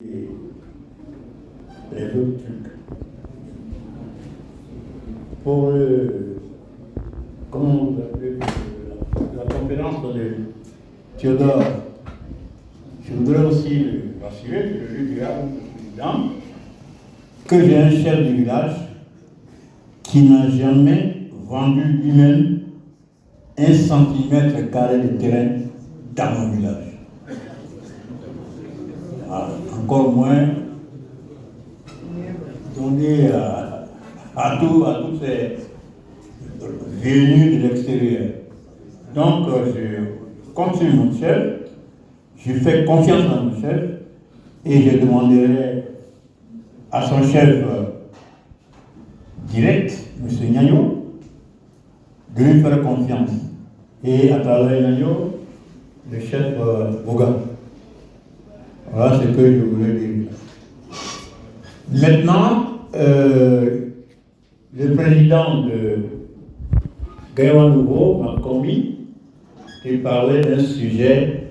et les autres trucs. Pour comment vous appelez la conférence de Théodore, je voudrais aussi le rassurer, je lui dirai au président que j'ai un chef de village qui n'a jamais vendu lui-même 1 centimètre carré de terrain dans mon village. Encore moins donner à tous ces venus de l'extérieur. Donc, je compte sur mon chef, je fais confiance à mon chef et je demanderai à son chef direct, M. Nyagno, de lui faire confiance. Et à travers Nyagno, le chef Boga. Voilà ce que je voulais dire. Maintenant, le président de Gaïwa Nouveau m'a commis de parler d'un sujet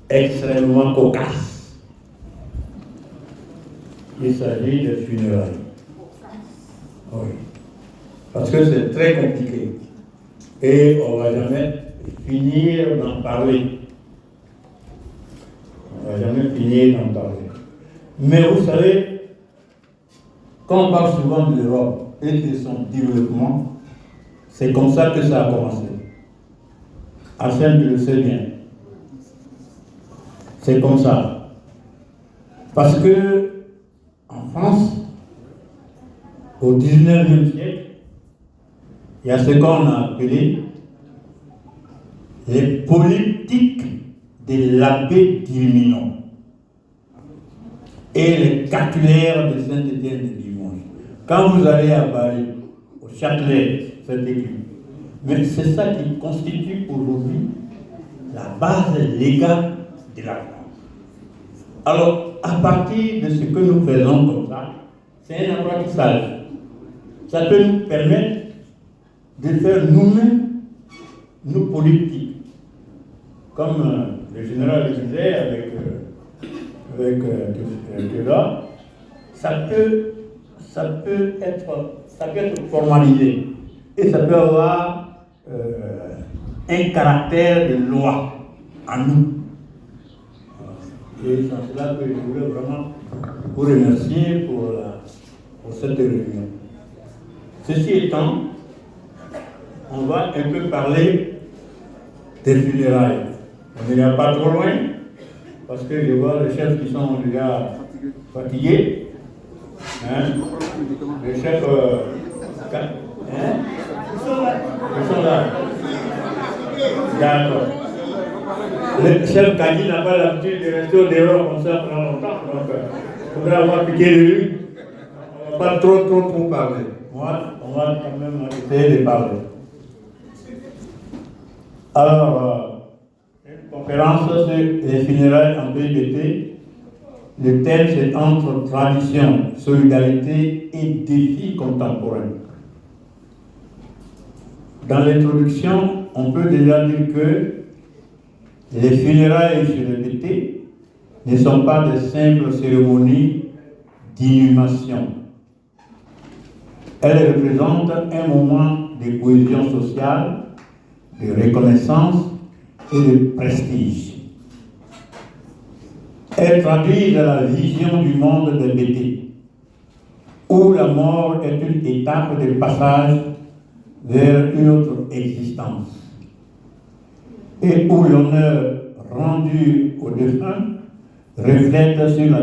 extrêmement cocasse. Il s'agit de funérailles. Oui. Parce que c'est très compliqué. Et on ne va jamais finir d'en parler. On ne va jamais finir d'en parler. Mais vous savez, quand on parle souvent de l'Europe et de son développement, c'est comme ça que ça a commencé. Arsène, tu le sais bien. C'est comme ça. Parce que, en France, au 19e siècle, il y a ce qu'on a appelé les politiques de l'abbé d'Ilminon et les cartulaires de Saint-Étienne de Limoges. Quand vous allez à Paris, au Châtelet, c'est écrit. Mais c'est ça qui constitue aujourd'hui la base légale de la France. Alors, à partir de ce que nous faisons comme ça, c'est un apprentissage. Ça peut nous permettre de faire nous-mêmes nos politiques. Comme le général le disait avec Théodore, ça peut être formalisé et ça peut avoir un caractère de loi en nous. Et c'est cela que je voulais vraiment vous remercier pour cette réunion. Ceci étant, on va un peu parler des funérailles. On n'ira pas trop loin, parce que je vois les chefs qui sont déjà fatigués. Hein? Les chefs... Ils sont là. D'accord. Le chef Kadi n'a pas l'habitude de rester au dehors comme ça pendant longtemps. Donc, il faudra avoir piqué de lui. On va pas trop parler. On va quand même essayer de parler. Alors, une conférence sur les funérailles en PIBT. Le thème, c'est entre tradition, solidarité et défis contemporains. Dans l'introduction, on peut déjà dire que les funérailles chez le PT ne sont pas de simples cérémonies d'inhumation. Elles représentent un moment de cohésion sociale, de reconnaissance et de prestige. Elles traduisent la vision du monde des BT, où la mort est une étape de passage vers une autre existence, et où l'honneur rendu aux défunts reflète sur la